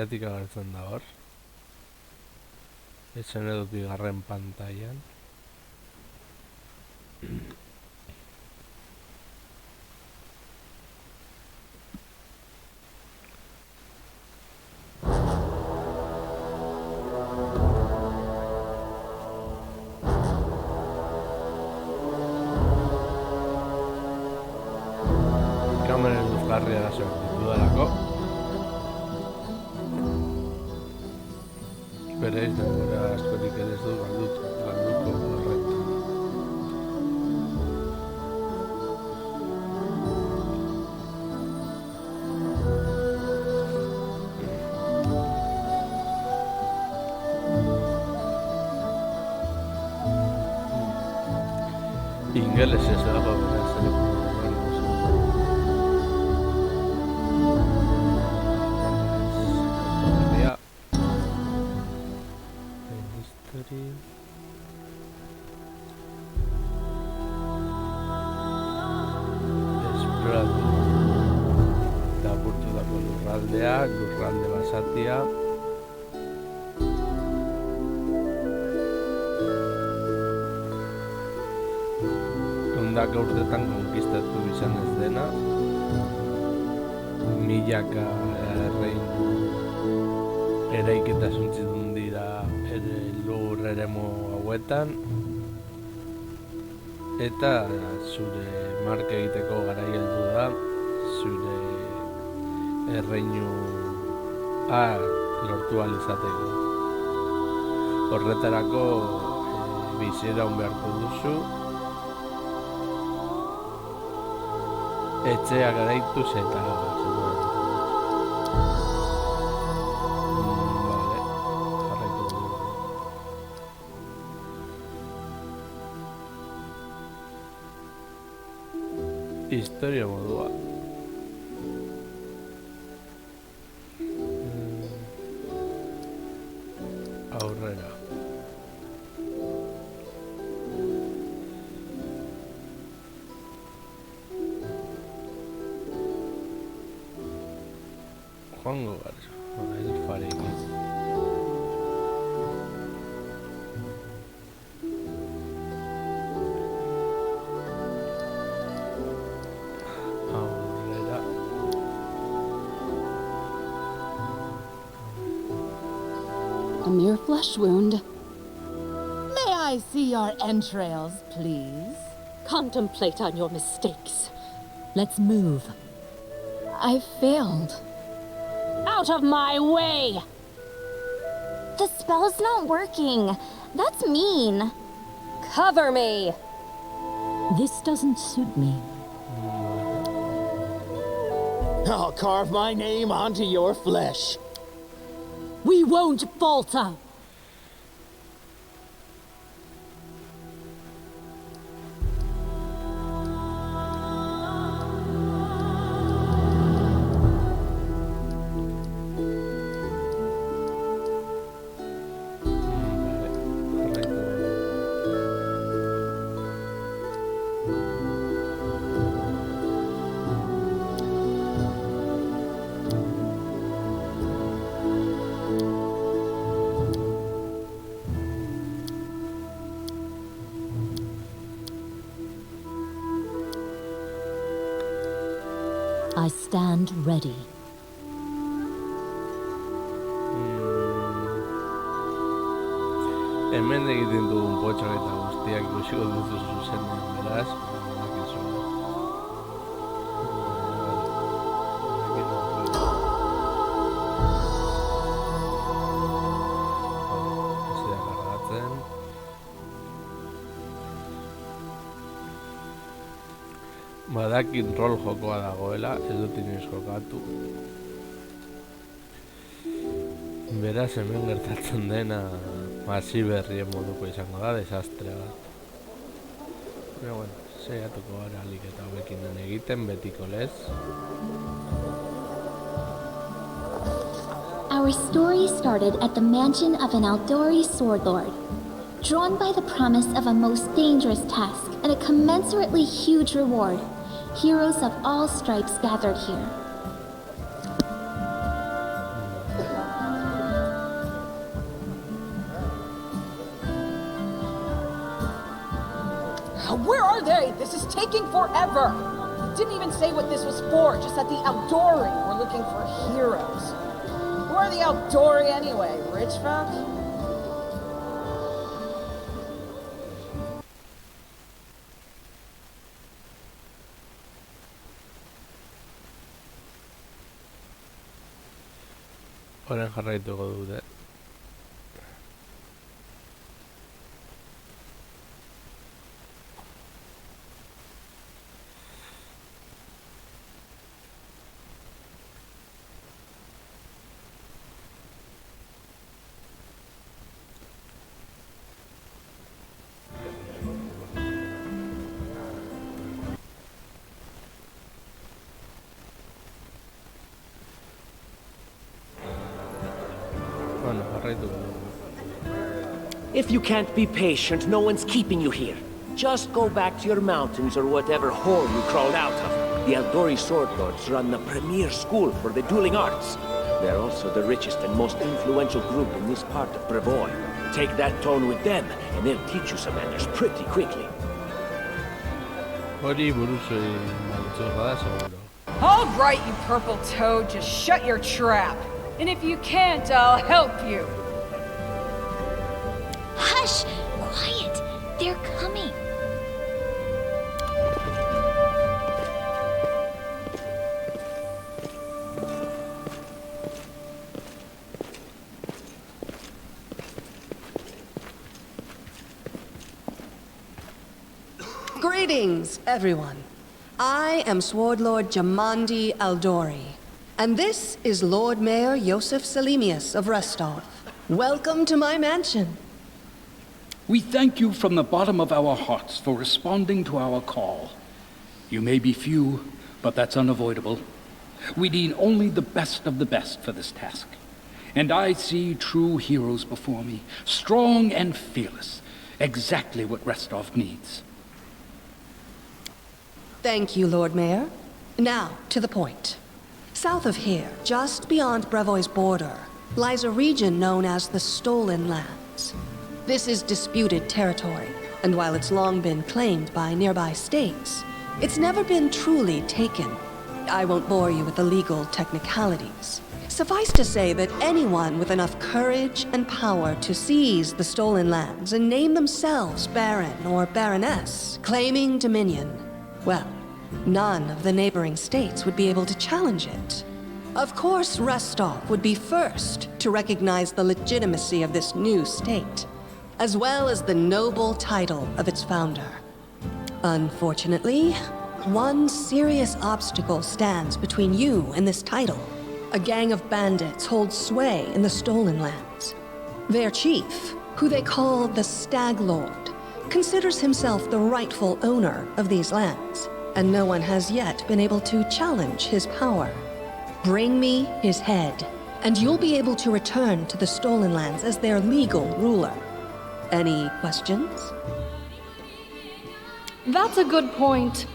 Hasieratik agertzen da hor. Ezen edut bigarren pantailan. Kameren luzgarria da sortu dalako. Bereiz denbora askorik ere ez du galduko horretan. Ingeles ez dago beraz ere. Esploratu eta apurtutako lurralde basatia. Ehundaka urtetan konkistatu izan ez dena, milaka erreinu eraiketa suntzitun dira lur eremu hauetan, eta zure marka egiteko garai heldu da, zure erreinua lortu ahal izateko. Horretarako biziraun beharko duzu, etxea garaituz eta historia modua. Aurrera. Joango gara, elfarekin. A mere flesh wound. May I see your entrails, please? Contemplate on your mistakes. Let's move. I failed. Out of my way! The spell's not working. That's mean. Cover me! This doesn't suit me. I'll carve my name onto your flesh. We won't falter! I stand ready. Hemen egiten dugun potxak eta guztiak ikusiko duzu zuzenean, beraz. Badakit rol jokoa dagoela, ez dut inoiz jokatu. Beraz, hemen gertatzen dena hasi berrien moduko izango da, desastre bat. Baina, bueno, saiatuko gara alik eta hobekin den egiten, betiko lez. Our story started at the mansion of an Aldori sword lord. Drawn by the promise of a most dangerous task and a commensurately huge reward, heroes of all stripes gathered here. Where are they? This is taking forever. He didn't even say what this was for, just that the Aldori were looking for heroes. Who are the Aldori anyway? Rich folk? Orain jarraituko dute. Bueno, jarraituko dugu. If you can't be patient, no one's keeping you here. Just go back to your mountains or whatever hole you crawled out of. The Aldori Sword Lords run the premier school for the dueling arts. They're also the richest and most influential group in this part of Brevoy. Take that tone with them, and they'll teach you some manners pretty quickly. Hori buruz maltzurra da, seguro. All right, you purple toad, just shut your trap. And if you can't, I'll help you. Hush! Quiet! They're coming. Greetings, everyone. I am Sword Lord Jamandi Aldori, and this is Lord Mayor Yosef Selimius of Restov. Welcome to my mansion. We thank you from the bottom of our hearts for responding to our call. You may be few, but that's unavoidable. We need only the best of the best for this task. And I see true heroes before me, strong and fearless, exactly what Restov needs. Thank you, Lord Mayor. Now, to the point. South of here, just beyond Brevoy's border, lies a region known as the Stolen Lands. This is disputed territory, and while it's long been claimed by nearby states, it's never been truly taken. I won't bore you with the legal technicalities. Suffice to say that anyone with enough courage and power to seize the Stolen Lands and name themselves Baron or Baroness, claiming dominion, well, none of the neighboring states would be able to challenge it. Of course, Restov would be first to recognize the legitimacy of this new state, as well as the noble title of its founder. Unfortunately, one serious obstacle stands between you and this title. A gang of bandits holds sway in the Stolen Lands. Their chief, who they call the Stag Lord, considers himself the rightful owner of these lands, and no one has yet been able to challenge his power. Bring me his head, and you'll be able to return to the Stolen Lands as their legal ruler. Any questions? That's a good point.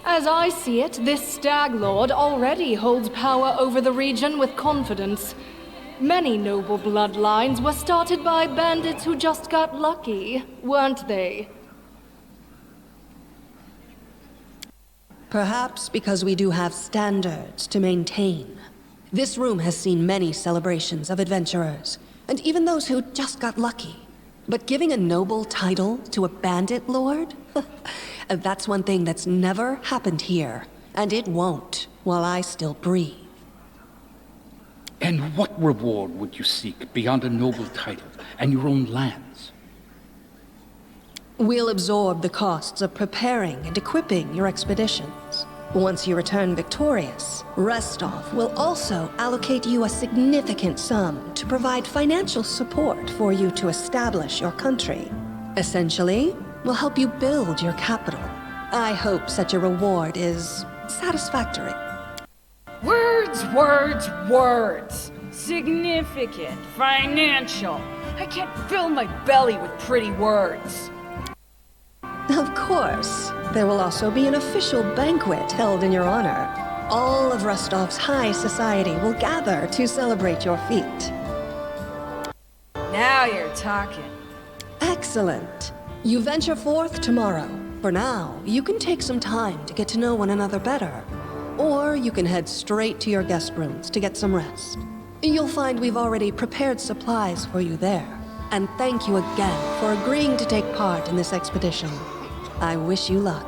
As I see it, this Stag Lord already holds power over the region with confidence. Many noble bloodlines were started by bandits who just got lucky, weren't they? Perhaps because we do have standards to maintain. This room has seen many celebrations of adventurers, and even those who just got lucky. But giving a noble title to a bandit lord? That's one thing that's never happened here, and it won't while I still breathe. And what reward would you seek beyond a noble title and your own lands? We'll absorb the costs of preparing and equipping your expeditions. Once you return victorious, Restov will also allocate you a significant sum to provide financial support for you to establish your country. Essentially, we'll help you build your capital. I hope such a reward is satisfactory. Words, words, words. Significant, financial. I can't fill my belly with pretty words. Of course. There will also be an official banquet held in your honor. All of Rostov's high society will gather to celebrate your feat. Now you're talking. Excellent. You venture forth tomorrow, For now, you can take some time to get to know one another better. Or you can head straight to your guest rooms to get some rest. You'll find we've already prepared supplies for you there. And thank you again for agreeing to take part in this expedition. I wish you luck.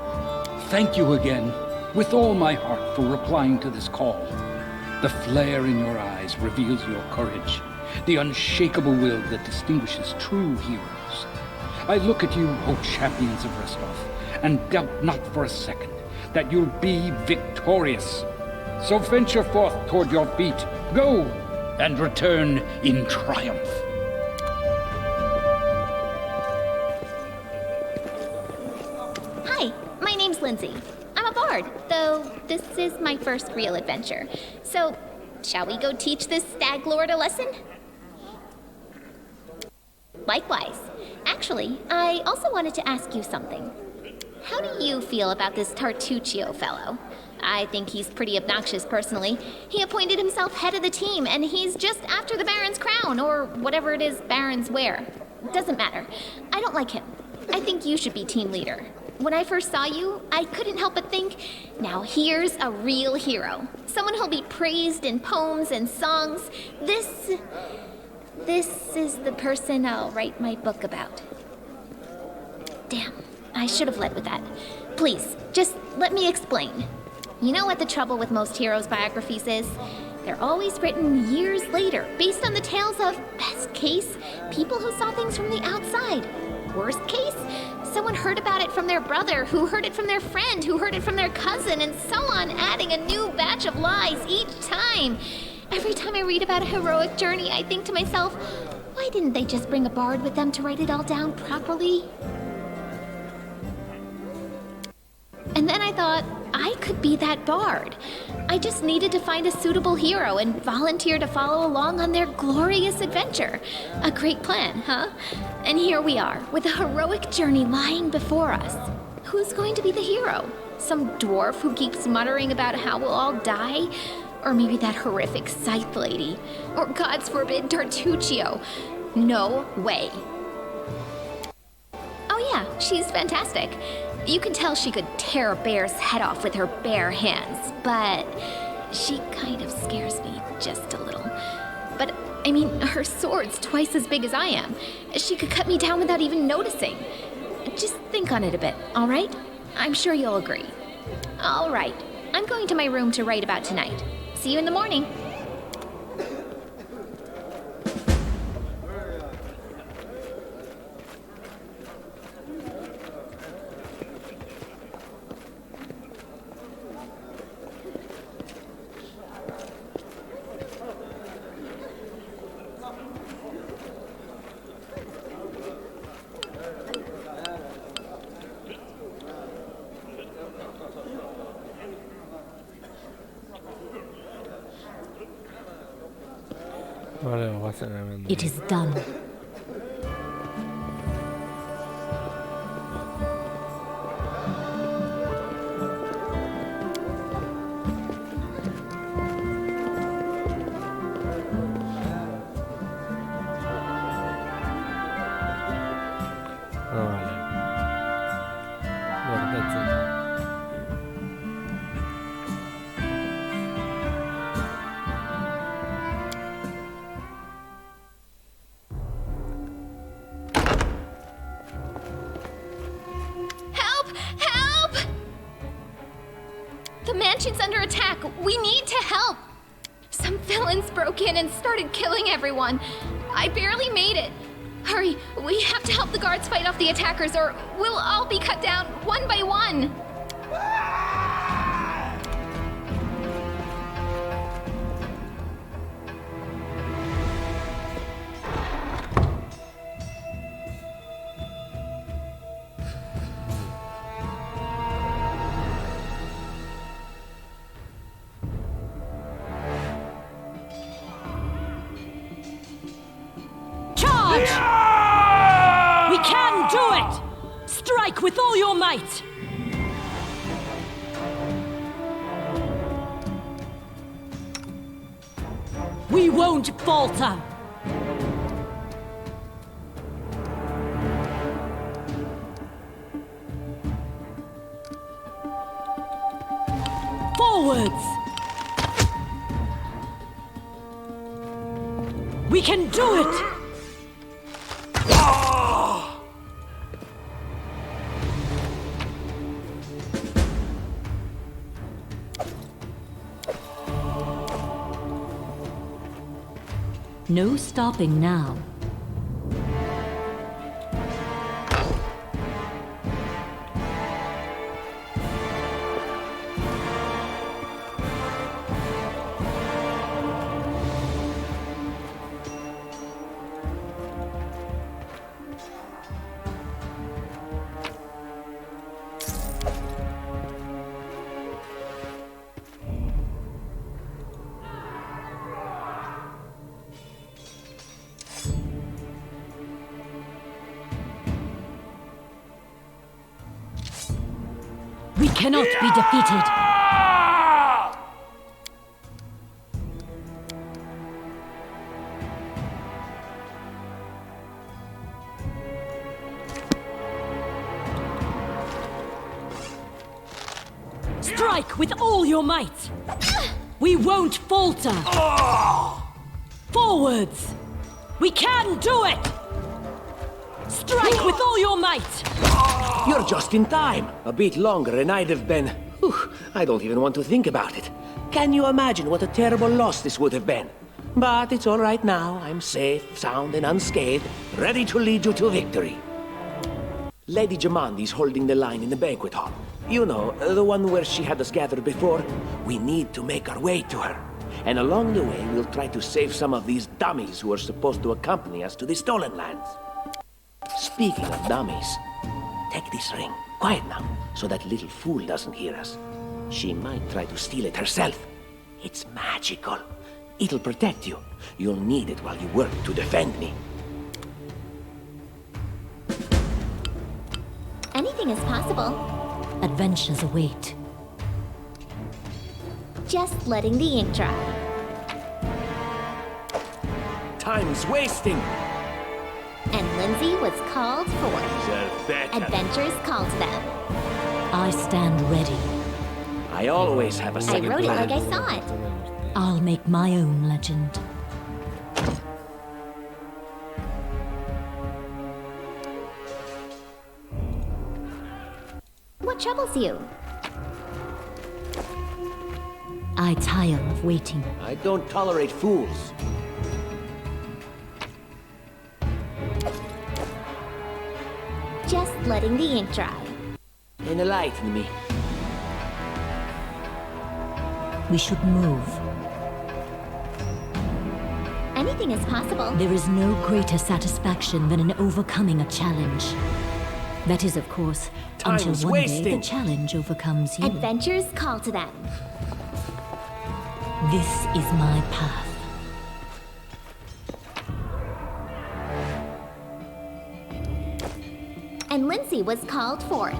Thank you again, with all my heart, for replying to this call. The flare in your eyes reveals your courage, the unshakable will that distinguishes true heroes. I look at you, O champions of Restov, and doubt not for a second that you'll be victorious. So venture forth toward your feet. Go, and return in triumph. Hi, my name's Lindsay. I'm a bard, though this is my first real adventure. So, shall we go teach this stag lord a lesson? Likewise. Actually, I also wanted to ask you something. How do you feel about this Tartuccio fellow? I think he's pretty obnoxious personally. He appointed himself head of the team, and he's just after the Baron's crown, or whatever it is barons wear. Doesn't matter. I don't like him. I think you should be team leader. When I first saw you, I couldn't help but think, now here's a real hero. Someone who'll be praised in poems and songs. This is the person I'll write my book about. Damn, I should have led with that. Please, just let me explain. You know what the trouble with most heroes' biographies is? They're always written years later, based on the tales of, best case, people who saw things from the outside. Worst case, someone heard about it from their brother, who heard it from their friend, who heard it from their cousin, and so on, adding a new batch of lies each time. Every time I read about a heroic journey, I think to myself, why didn't they just bring a bard with them to write it all down properly? And then I thought, I could be that bard. I just needed to find a suitable hero and volunteer to follow along on their glorious adventure. A great plan, huh? And here we are, with a heroic journey lying before us. Who's going to be the hero? Some dwarf who keeps muttering about how we'll all die? Or maybe that horrific scythe lady? Or, God's forbid, Tartuccio? No way. Oh yeah, she's fantastic. You can tell she could tear a bear's head off with her bare hands, but she kind of scares me just a little. But, I mean, her sword's twice as big as I am. She could cut me down without even noticing. Just think on it a bit, all right? I'm sure you'll agree. All right, I'm going to my room to write about tonight. See you in the morning. It is done. The mansion's under attack. We need to help. Some villains broke in and started killing everyone. I barely made it. Hurry, we have to help the guards fight off the attackers or we'll all be cut down one by one. We can do it! Strike with all your might! We won't falter! Forwards! We can do it! No stopping now. We cannot be defeated. Strike with all your might. We won't falter. Forwards. We can do it. Strike with all your might. You're just in time. A bit longer and I'd have been... Whew, I don't even want to think about it. Can you imagine what a terrible loss this would have been? But it's all right now. I'm safe, sound, and unscathed, ready to lead you to victory. Lady Jamandi's holding the line in the banquet hall. You know, the one where she had us gathered before. We need to make our way to her. And along the way, we'll try to save some of these dummies who are supposed to accompany us to the stolen lands. Speaking of dummies, take this ring. Quiet now, so that little fool doesn't hear us. She might try to steal it herself. It's magical. It'll protect you. You'll need it while you work to defend me. Anything is possible. Adventures await. Just letting the ink dry. Time's wasting. And Lindsay was called forth. Adventures called them. I stand ready. I always have a I second wrote plan. it like I saw it. I'll make my own legend. What troubles you? I tire of waiting. I don't tolerate fools. Just letting the ink dry. Enlighten me. We should move. Anything is possible. There is no greater satisfaction than in overcoming a challenge. That is, of course, Time's until one day the wasting. challenge overcomes you. Adventures call to them. This is my path. And Lindsay was called forth.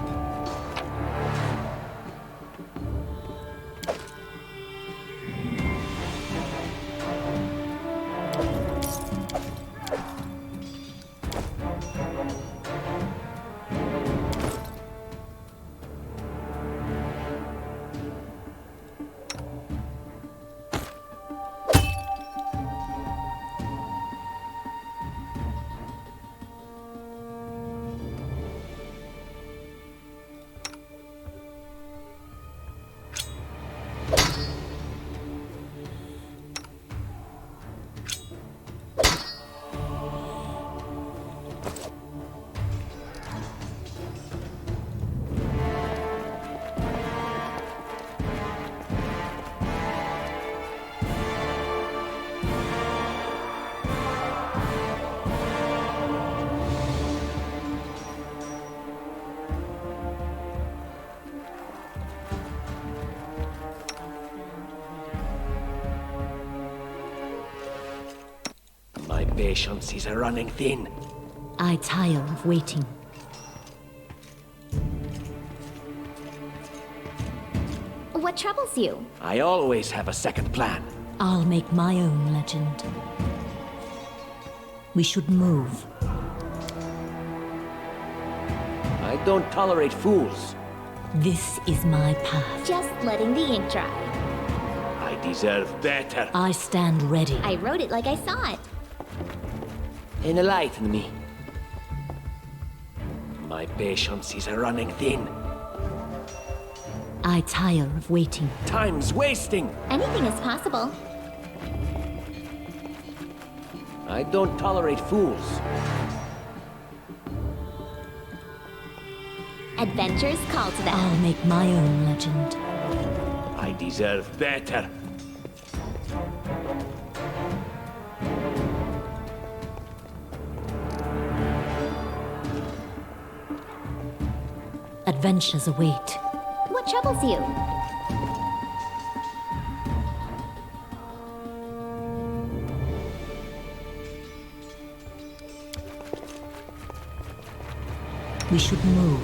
My patience is running thin. I tire of waiting. What troubles you? I always have a second plan. I'll make my own legend. We should move. I don't tolerate fools. This is my path. Just letting the ink dry. deserve better. I stand ready. I wrote it like I saw it. Enlighten me. My patience is running thin. I tire of waiting. Time's wasting. Anything is possible. I don't tolerate fools. Adventures call to them. I'll make my own legend. I deserve better. Adventures await. What troubles you? We should move.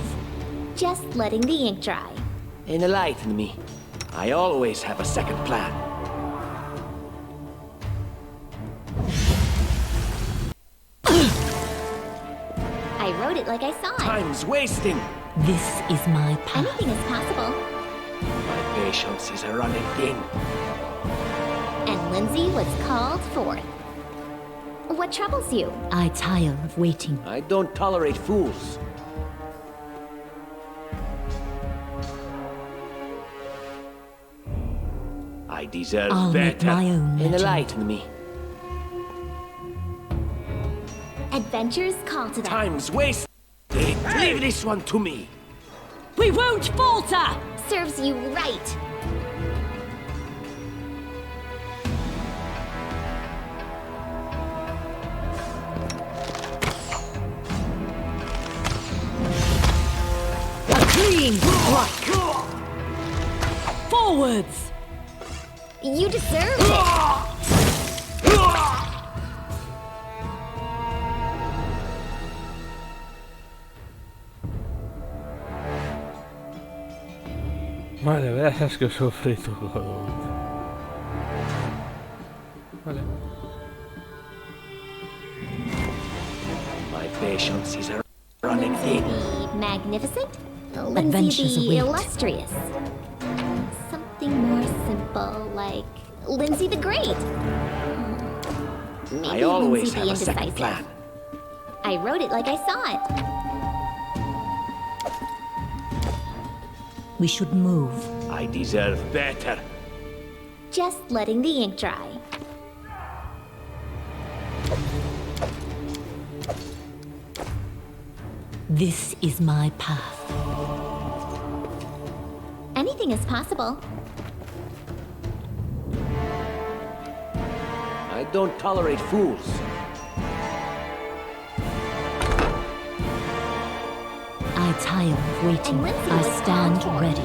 Just letting the ink dry. Enlighten me. I always have a second plan. I wrote it like I saw it. Time's wasting. This is my path. Anything is possible. My patience is running thin. And Lindsay was called forth. What troubles you? I tire of waiting. I don't tolerate fools. I deserve I'll make better. my own legend. Enlighten me. Adventures call to them. Time's wasted. Leave this one to me. We won't falter! Serves you right. A clean strike! Forwards! You deserve it. Vale, verás que sofrituko dut. Vale. My patience is running thin. The magnificent? Adventures Lindsay the await. illustrious. Something more simple, like Lindsay the Great. Maybe I always Lindsay have the a second indecisive. plan. I wrote it like I saw it. We should move. I deserve better. Just letting the ink dry. This is my path. Anything is possible. I don't tolerate fools. I tire of waiting. And Lindsay I was stand called for. ready.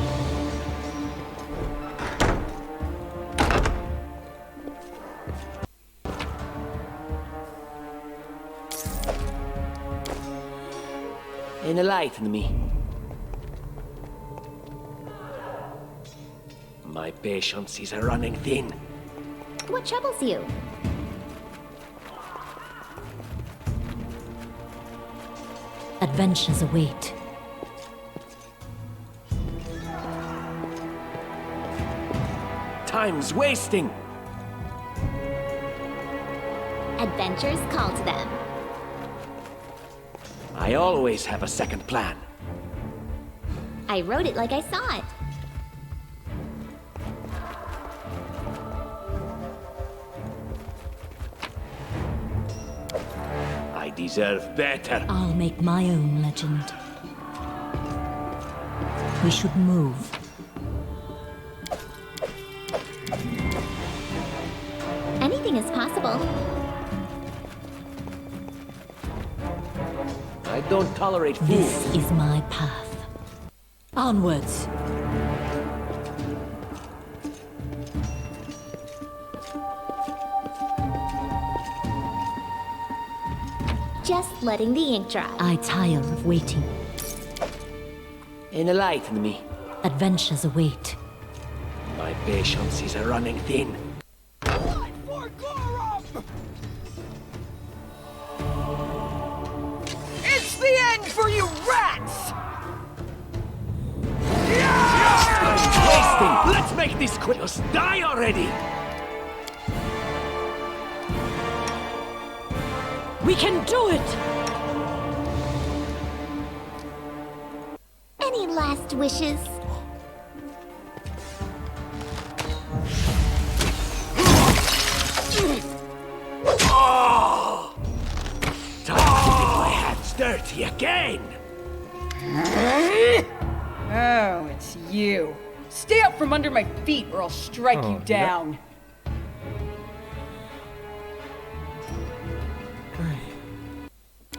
Enlighten me. My patience is running thin. What troubles you? Adventures await. Time's wasting. Adventures call to them. I always have a second plan. I wrote it like I saw it. I deserve better. I'll make my own legend. We should move. Anything is possible. I don't tolerate fools. This is my path. Onwards. Just letting the ink dry. I tire of waiting. Enlighten me. Adventures await. My patience is running thin. It's the end for you rats! Time's wasting. Let's make this quick. Just die already! We can do it! Any last wishes? Oh! Time to get my hands dirty again! Oh, it's you. Stay out from under my feet or I'll strike you down.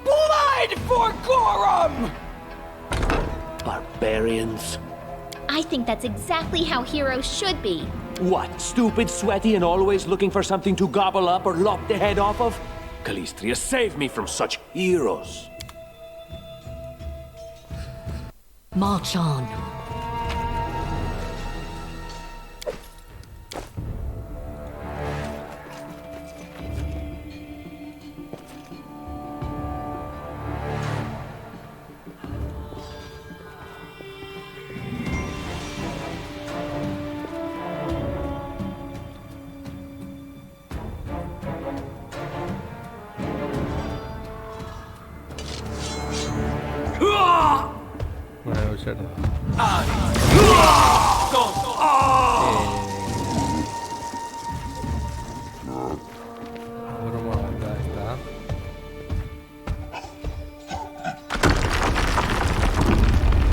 Blood for Gorum! Barbarians. I think that's exactly how heroes should be. What, stupid, sweaty, and always looking for something to gobble up or lop the head off of? Calistria, save me from such heroes. March on. Bueno, cerdo. Broma acá está.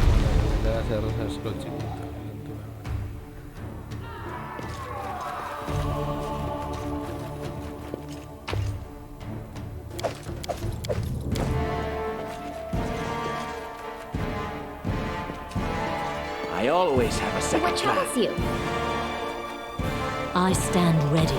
Bueno, le hace rosas cochinitas. I always have a second What troubles you? I stand ready.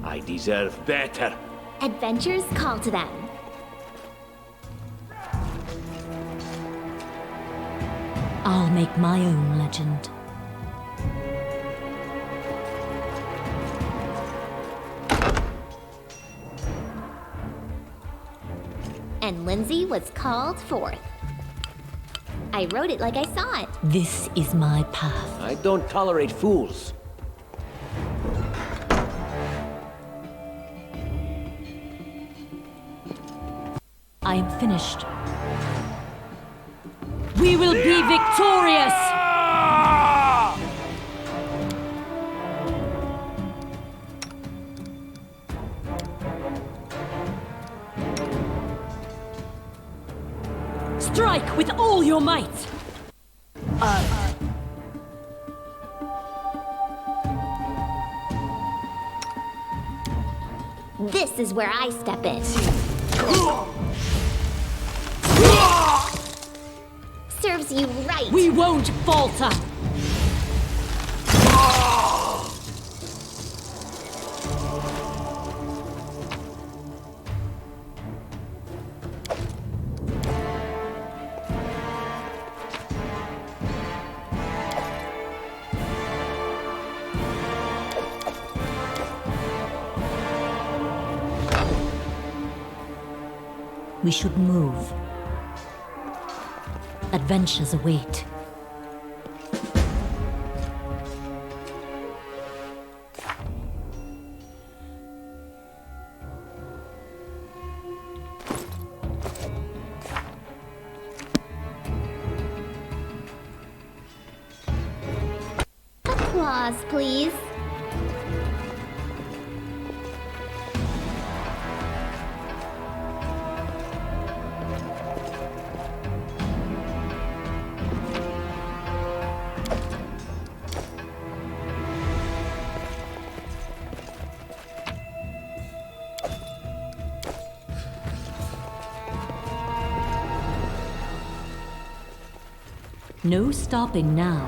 I deserve better. Adventures call to them. I'll make my own legend. And Lindsay was called forth. I wrote it like I saw it. This is my path. I don't tolerate fools. I am finished. We will be victorious! Strike with all your might! This is where I step in. Serves you right. We won't falter! We should move. Adventures await. Applause, please. No stopping now.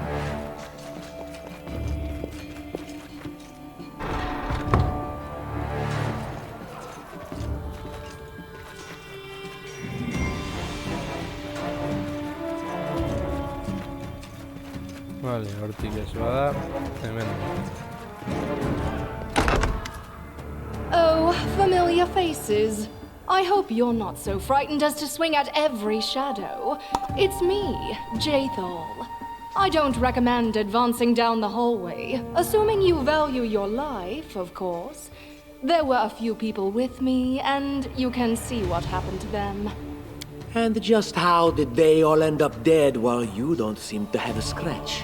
Vale, hortik ez bada, hemen. Oh, familiar faces. I hope you're not so frightened as to swing at every shadow. It's me, Jathal. I don't recommend advancing down the hallway, assuming you value your life, of course. There were a few people with me, and you can see what happened to them. And just how did they all end up dead while you don't seem to have a scratch?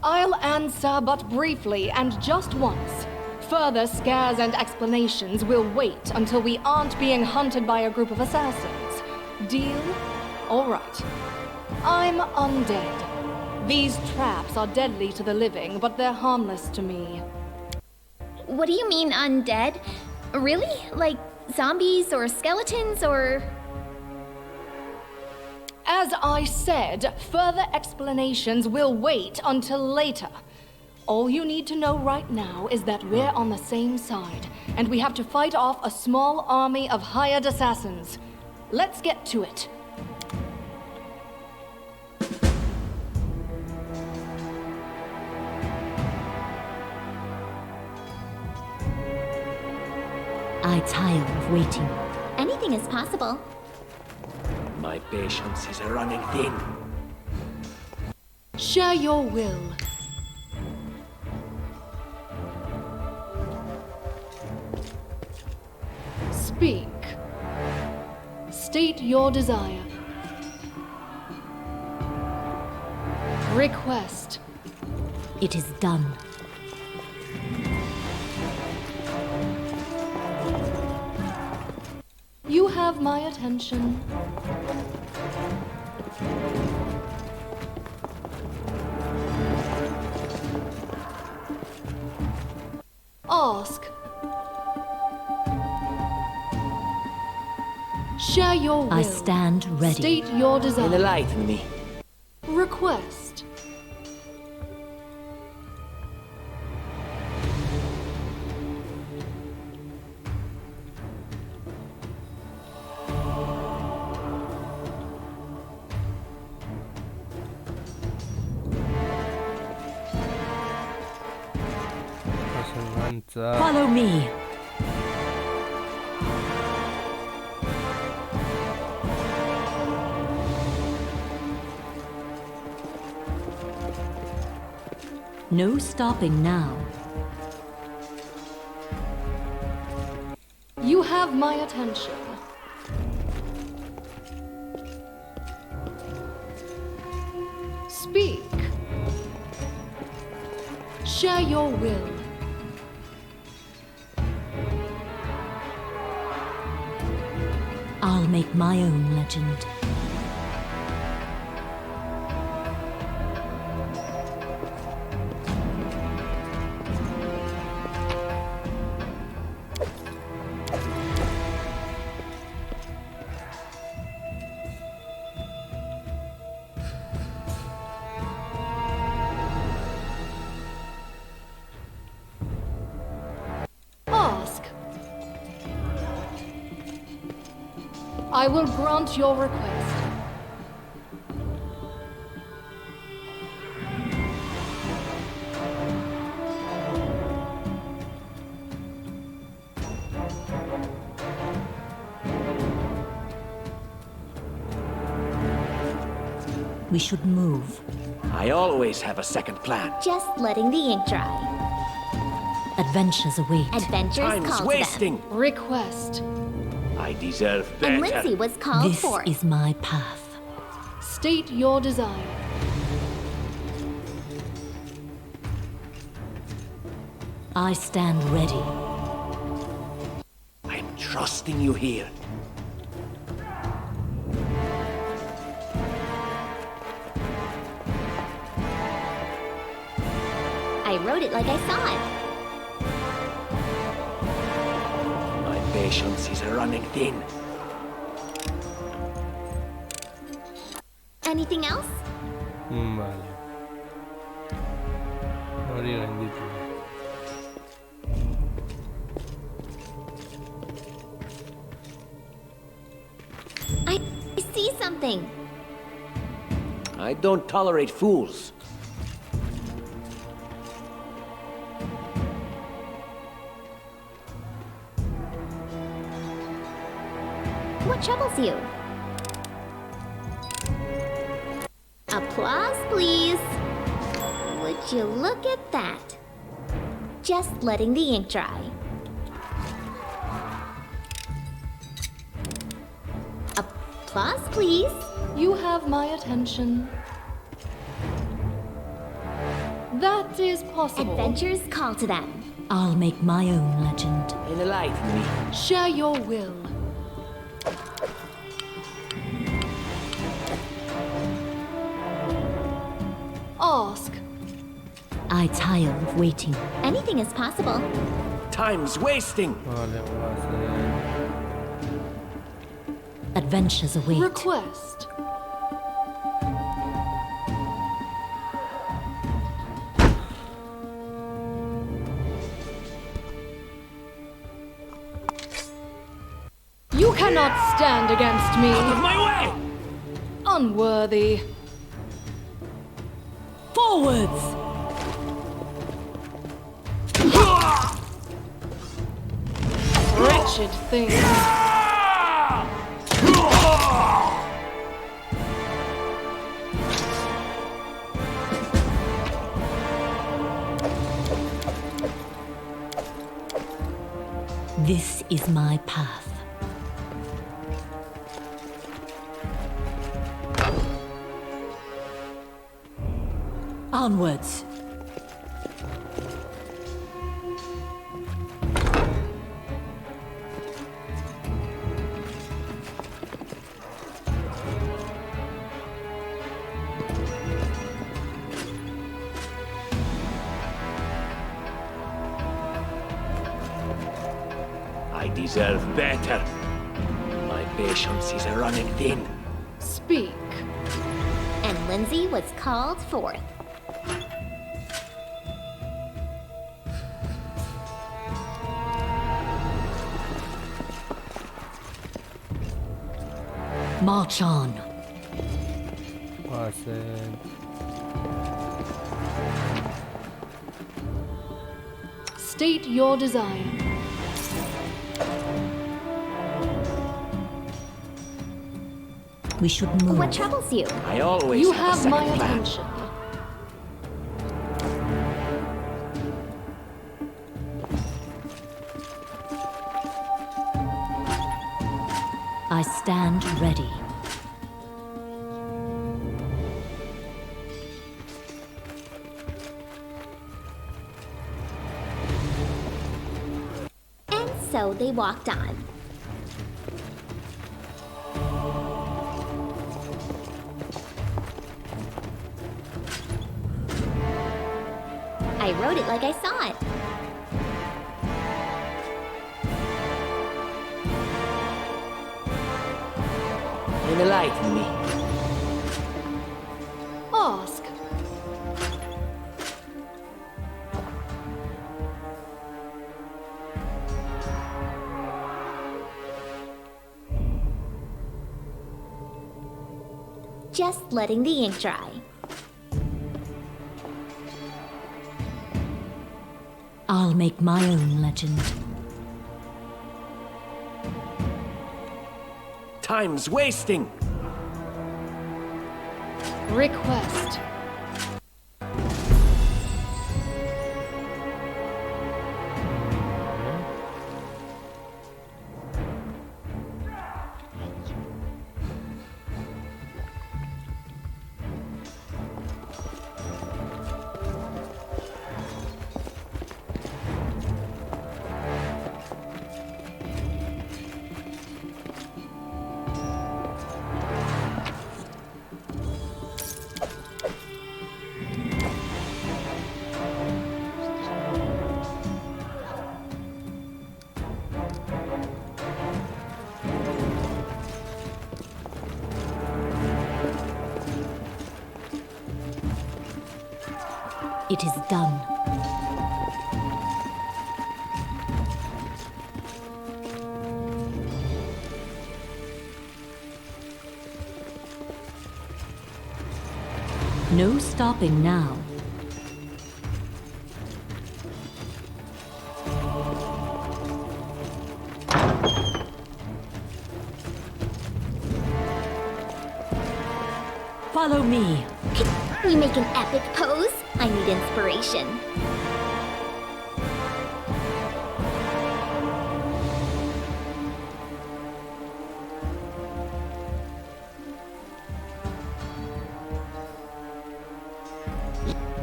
I'll answer but briefly and just once. Further scares and explanations will wait until we aren't being hunted by a group of assassins. Deal? All right. I'm undead. These traps are deadly to the living, but they're harmless to me. What do you mean, undead? Really? Like zombies or skeletons or... As I said, further explanations will wait until later. All you need to know right now is that we're on the same side, and we have to fight off a small army of hired assassins. Let's get to it. I tire of waiting. Anything is possible. My patience is running thin. Share your will. Speak. State your desire. Request. It is done. You have my attention. Ask. Share your will. I stand ready. State your desire. Enlighten me. Request. Follow me. No stopping now. You have my attention. Speak. Share your will. I'll make my own legend. Ask. I will grant your request. We should move. I always have a second plan. Just letting the ink dry. Adventures await. Adventures Time's called wasting. them. Request. I deserve better. And Lindsay was called This forth. is my path. State your desire. I stand ready. I'm trusting you here. I wrote it like I saw it. My patience is running thin. Anything else? Vale. Hori gainditu. I see something. I don't tolerate fools. What troubles you? Applause, please. Would you look at that? Just letting the ink dry. Applause, please. You have my attention. That is possible. Adventures call to them. I'll make my own legend. Enlighten me. Share your will. Ask. I tire of waiting. Anything is possible. Time's wasting. Vale, voy a hacer... Adventures await. Request. You cannot stand against me. Out of my way! Unworthy. Forwards! Wretched thing. This is my path. Onwards. I deserve better. My patience is running thin. Speak. And Lindsay was called forth. March on. Voy a hacer... State your desire. We should move. What troubles you? I always You have a have my second plan. attention. I stand ready. And so they walked on. I wrote it like I saw it. Enlighten me. Ask. Just letting the ink dry. I'll make my own legend. Time's wasting. Request. It is done. No stopping now. Follow me. We make an epic pose? I need inspiration.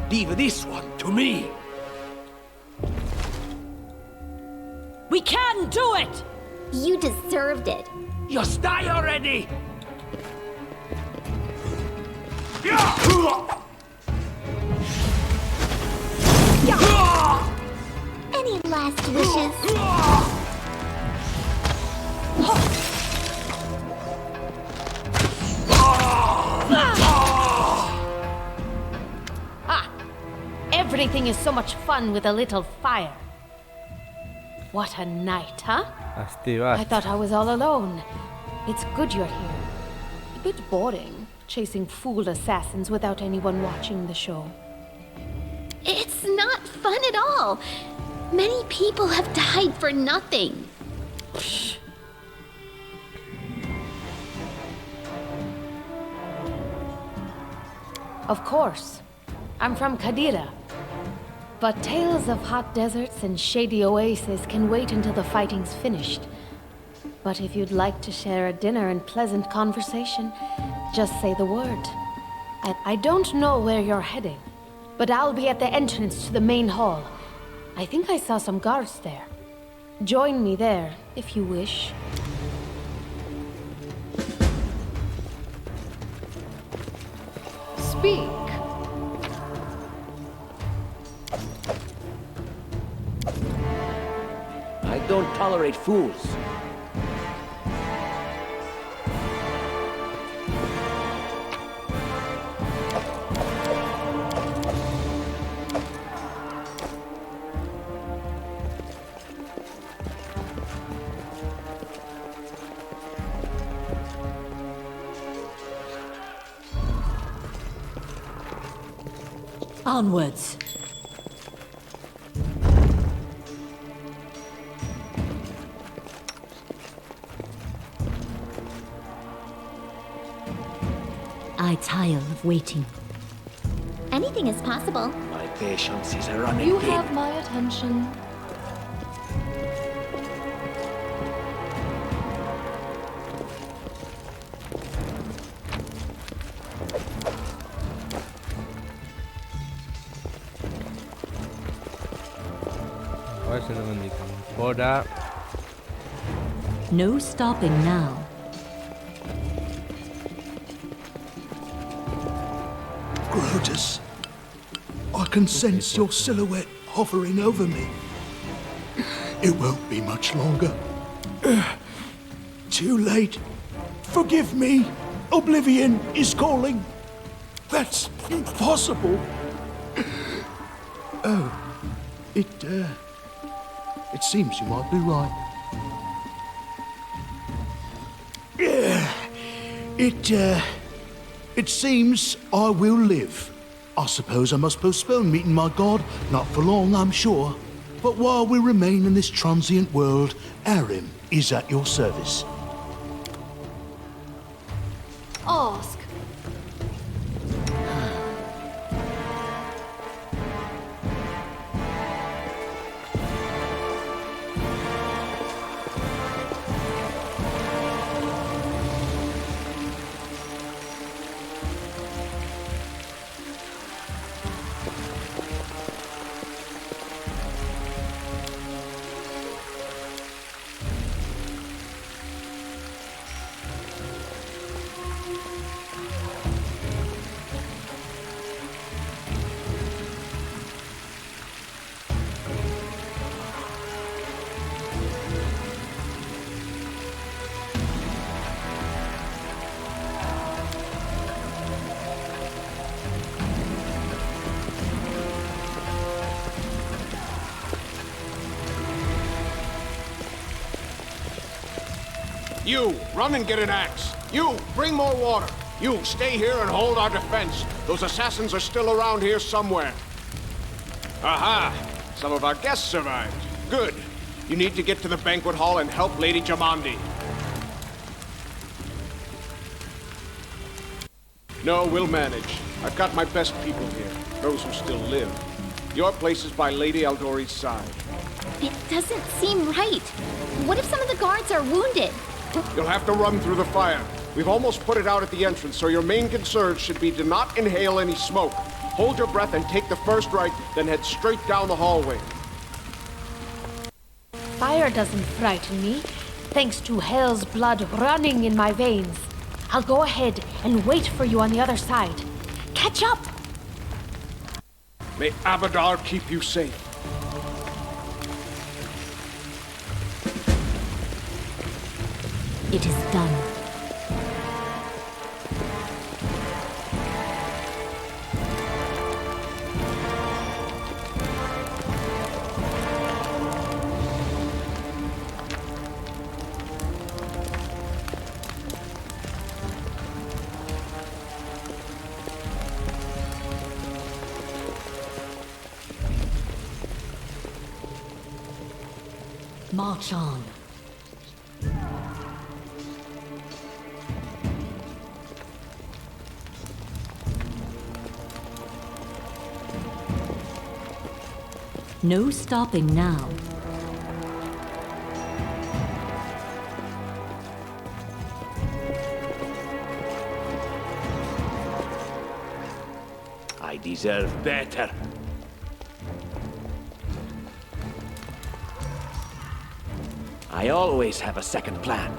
Leave this one to me. We can do it! You deserved it. Just die already! Any last wishes? Everything is so much fun with a little fire. What a night, huh? I thought I was all alone. It's good you're here. A bit boring, chasing fool assassins without anyone watching the show. It's not fun at all. Many people have died for nothing. Psh. Of course. I'm from Kadira. But tales of hot deserts and shady oases can wait until the fighting's finished. But if you'd like to share a dinner and pleasant conversation, just say the word. I don't know where you're heading, but I'll be at the entrance to the main hall. I think I saw some guards there. Join me there, if you wish. Speak. I don't tolerate fools. Onwards. I tire of waiting. Anything is possible. My patience is running You thin. have my attention. No stopping now. Grotus, I can sense your silhouette hovering over me. It won't be much longer. Too late. Forgive me. Oblivion is calling. That's impossible. Oh, it seems you might be right. It seems I will live. I suppose I must postpone meeting my god. Not for long, I'm sure. But while we remain in this transient world, Arim is at your service. Ask. You, run and get an axe. You, bring more water. You stay here and hold our defense. Those assassins are still around here somewhere. Aha! Some of our guests survived. Good. You need to get to the banquet hall and help Lady Jamandi. No, we'll manage. I've got my best people here, those who still live. Your place is by Lady Aldori's side. It doesn't seem right. What if some of the guards are wounded? You'll have to run through the fire. We've almost put it out at the entrance, so your main concern should be to not inhale any smoke. Hold your breath and take the first right, then head straight down the hallway. Fire doesn't frighten me, thanks to hell's blood running in my veins. I'll go ahead and wait for you on the other side. Catch up! May Abadar keep you safe. It is done. March on. No stopping now. I deserve better. I always have a second plan.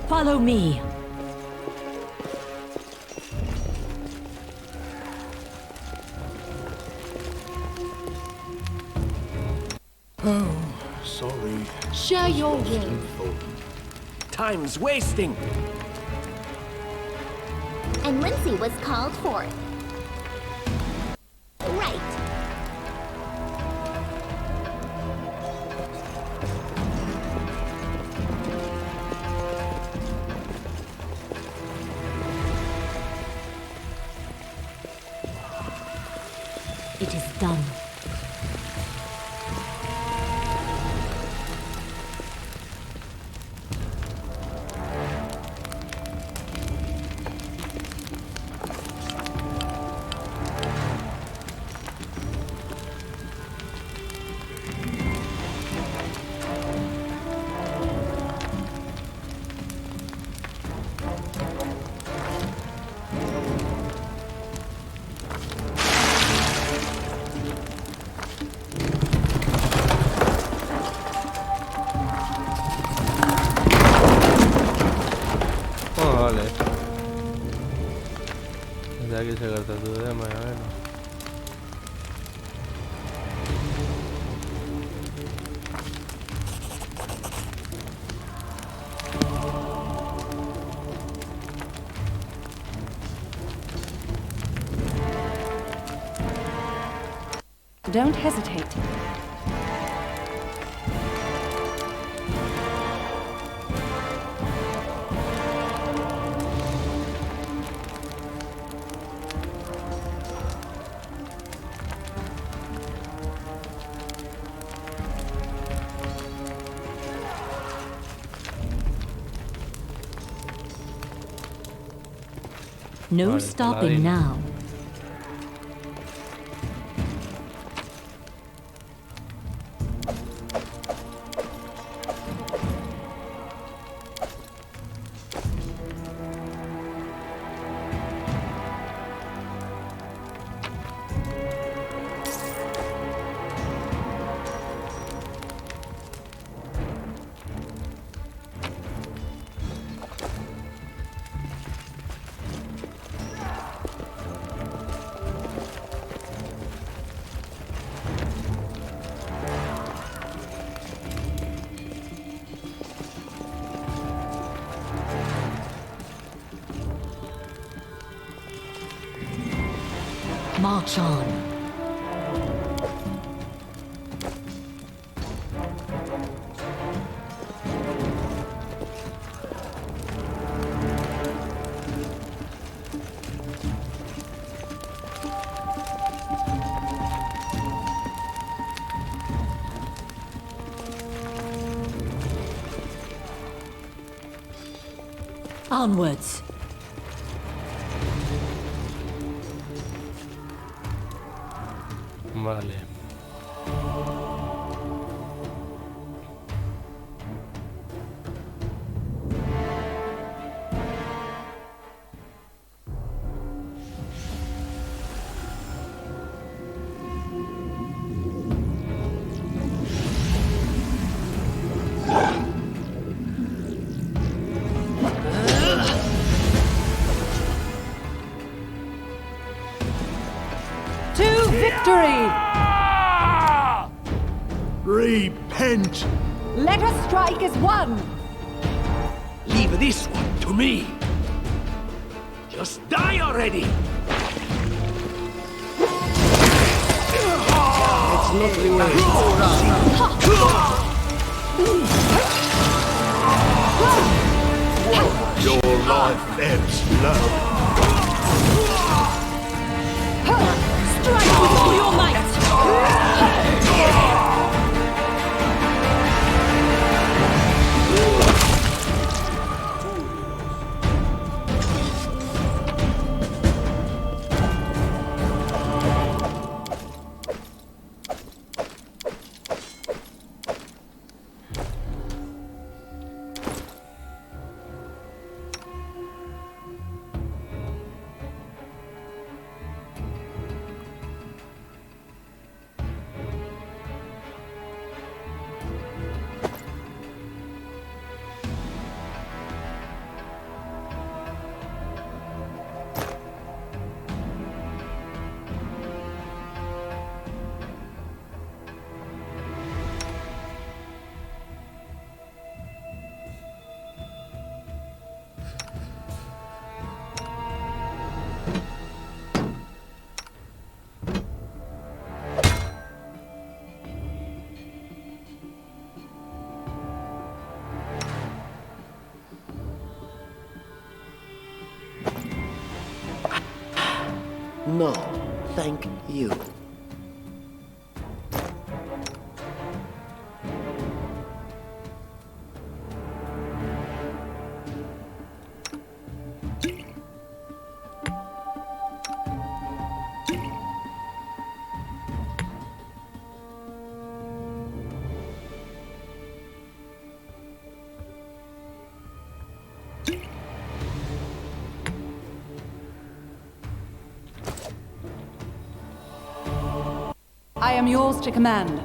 Follow me. Oh, sorry. Share your will. Time's wasting. And Lindsay was called forth. Right. It is done. Vale. Desde aquí se corta tu demo, ya ves. Don't hesitate. No Vale, stopping paladín. now. March on. Onwards. Vale. To victory! Repent! Let us strike as one! Leave this one to me. Just die already! It's not the way. Your life ebbs low. Strike with all your might! No, thank you. I am yours to command.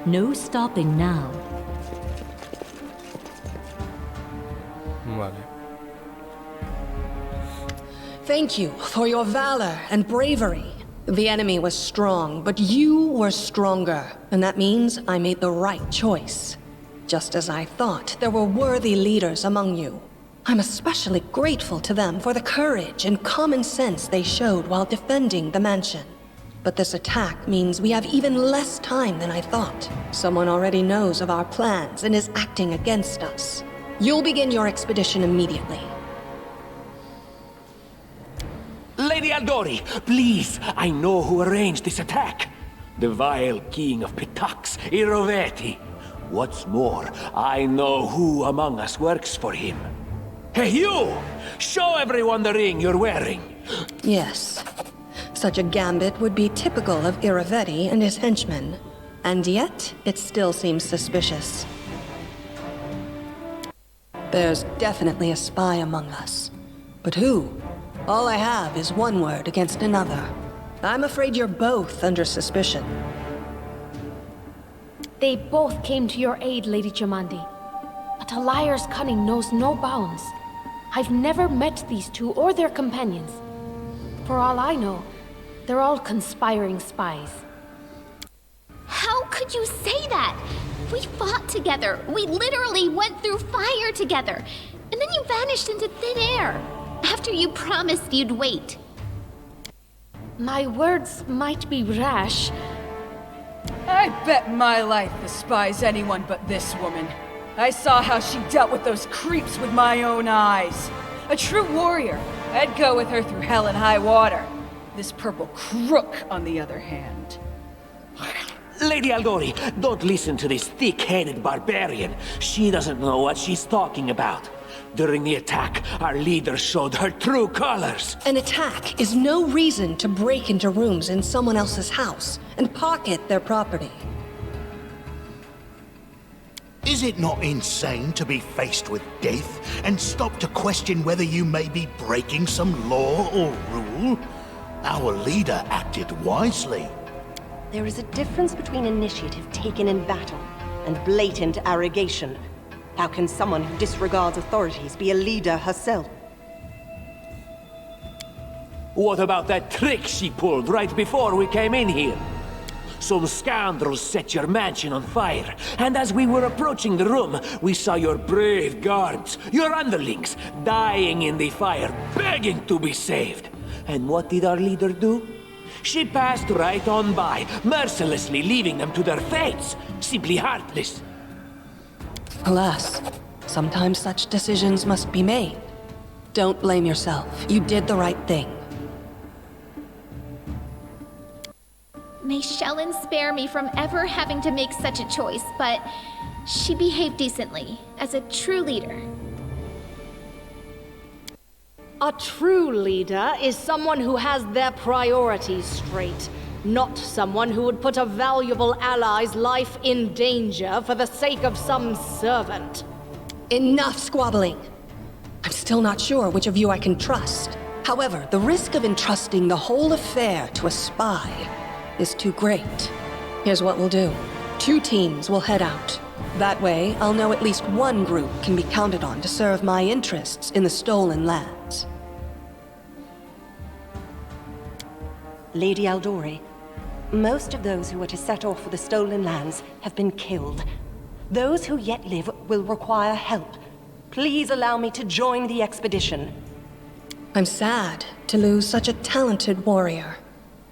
No stopping now. Vale. Thank you for your valor and bravery. The enemy was strong, but you were stronger, and that means I made the right choice. Just as I thought, there were worthy leaders among you. I'm especially grateful to them for the courage and common sense they showed while defending the mansion. But this attack means we have even less time than I thought. Someone already knows of our plans and is acting against us. You'll begin your expedition immediately. Lady Aldori, please, I know who arranged this attack. The vile king of Pitax, Iroveti. What's more, I know who among us works for him. Hey, you! Show everyone the ring you're wearing. Yes. Such a gambit would be typical of Iroveti and his henchmen. And yet, it still seems suspicious. There's definitely a spy among us. But who? All I have is one word against another. I'm afraid you're both under suspicion. They both came to your aid, Lady Jamandi. But a liar's cunning knows no bounds. I've never met these two or their companions. For all I know, they're all conspiring spies. How could you say that? We fought together. We literally went through fire together. And then you vanished into thin air. After you promised you'd wait. My words might be rash. I bet my life the spies anyone but this woman. I saw how she dealt with those creeps with my own eyes. A true warrior. I'd go with her through hell and high water. This purple crook, on the other hand. Lady Aldori, don't listen to this thick-headed barbarian. She doesn't know what she's talking about. During the attack, our leader showed her true colors. An attack is no reason to break into rooms in someone else's house and pocket their property. Is it not insane to be faced with death and stop to question whether you may be breaking some law or rule? Our leader acted wisely. There is a difference between initiative taken in battle and blatant arrogation. How can someone who disregards authorities be a leader herself? What about that trick she pulled right before we came in here? Some scoundrels set your mansion on fire, and as we were approaching the room, we saw your brave guards, your underlings, dying in the fire, begging to be saved. And what did our leader do? She passed right on by, mercilessly leaving them to their fates. Simply heartless. Alas, sometimes such decisions must be made. Don't blame yourself. You did the right thing. May Shellen spare me from ever having to make such a choice, but she behaved decently, as a true leader. A true leader is someone who has their priorities straight, not someone who would put a valuable ally's life in danger for the sake of some servant. Enough squabbling. I'm still not sure which of you I can trust. However, the risk of entrusting the whole affair to a spy is too great. Here's what we'll do. 2 teams will head out. That way, I'll know at least one group can be counted on to serve my interests in the stolen lands. Lady Aldori, most of those who were to set off for the stolen lands have been killed. Those who yet live will require help. Please allow me to join the expedition. I'm sad to lose such a talented warrior.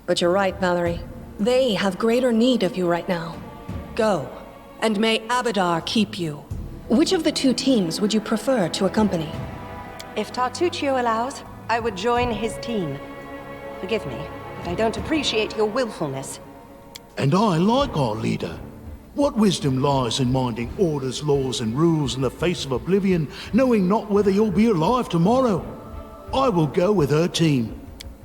But you're right, Valerie. They have greater need of you right now. Go, and may Abadar keep you. Which of the 2 teams would you prefer to accompany? If Tartuccio allows, I would join his team. Forgive me, but I don't appreciate your willfulness. And I like our leader. What wisdom lies in minding orders, laws, and rules in the face of oblivion, knowing not whether you'll be alive tomorrow? I will go with her team.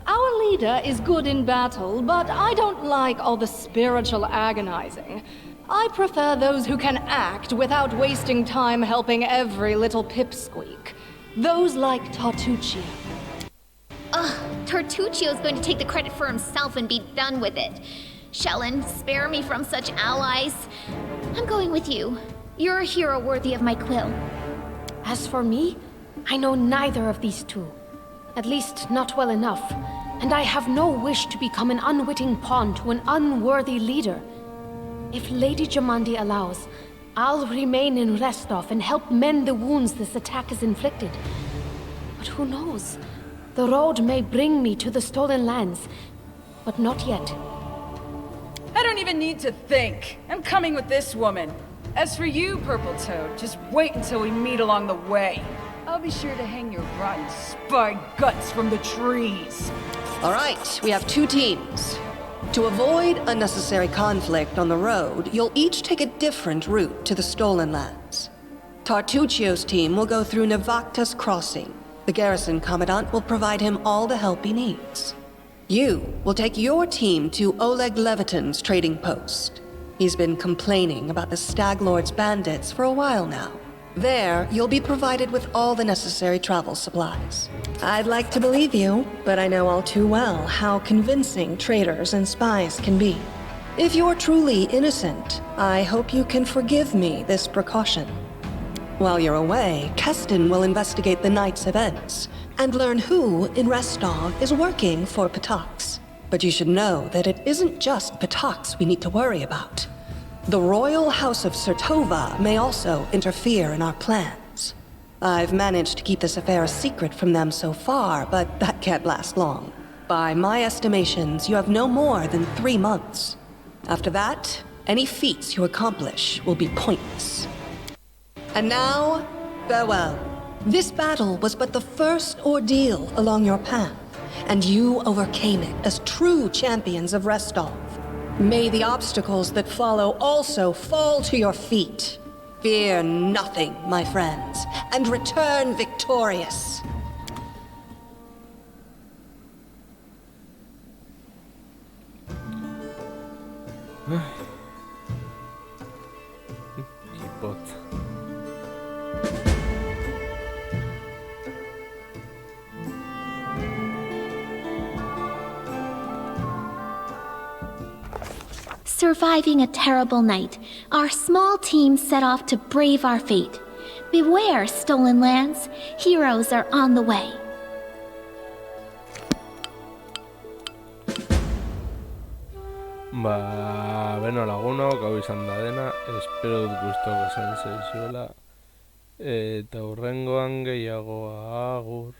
Our leader is good in battle, but I don't like all the spiritual agonizing. I prefer those who can act without wasting time helping every little pipsqueak. Those like Tartuccio. Ugh, Tartuccio's going to take the credit for himself and be done with it. Shellen, spare me from such allies. I'm going with you. You're a hero worthy of my quill. As for me, I know neither of these two. At least not well enough. And I have no wish to become an unwitting pawn to an unworthy leader. If Lady Jamandi allows, I'll remain in Restov and help mend the wounds this attack has inflicted. But who knows? The road may bring me to the stolen lands, but not yet. I don't even need to think. I'm coming with this woman. As for you, Purple Toad, just wait until we meet along the way. I'll be sure to hang your rotten spy guts from the trees. All right, we have 2 teams. To avoid unnecessary conflict on the road, you'll each take a different route to the Stolen Lands. Tartuccio's team will go through Navacta's crossing. The garrison commandant will provide him all the help he needs. You will take your team to Oleg Levitin's trading post. He's been complaining about the Stag Lord's bandits for a while now. There, you'll be provided with all the necessary travel supplies. I'd like to believe you, but I know all too well how convincing traitors and spies can be. If you're truly innocent, I hope you can forgive me this precaution. While you're away, Keston will investigate the night's events and learn who in Restov is working for Patax. But you should know that it isn't just Patax we need to worry about. The Royal House of Sertova may also interfere in our plans. I've managed to keep this affair a secret from them so far, but that can't last long. By my estimations, you have no more than 3 months. After that, any feats you accomplish will be pointless. And now, farewell. This battle was but the first ordeal along your path, and you overcame it as true champions of Restov. May the obstacles that follow also fall to your feet. Fear nothing, my friends, and return victorious. Surviving a terrible night, our small team set off to brave our fate. Beware, Stolen Lands. Heroes are on the way. Beno lagunok, hau izan da dena, espero dut gustoko zen zaizuela, eta hurrengoan gehiagoa, agur.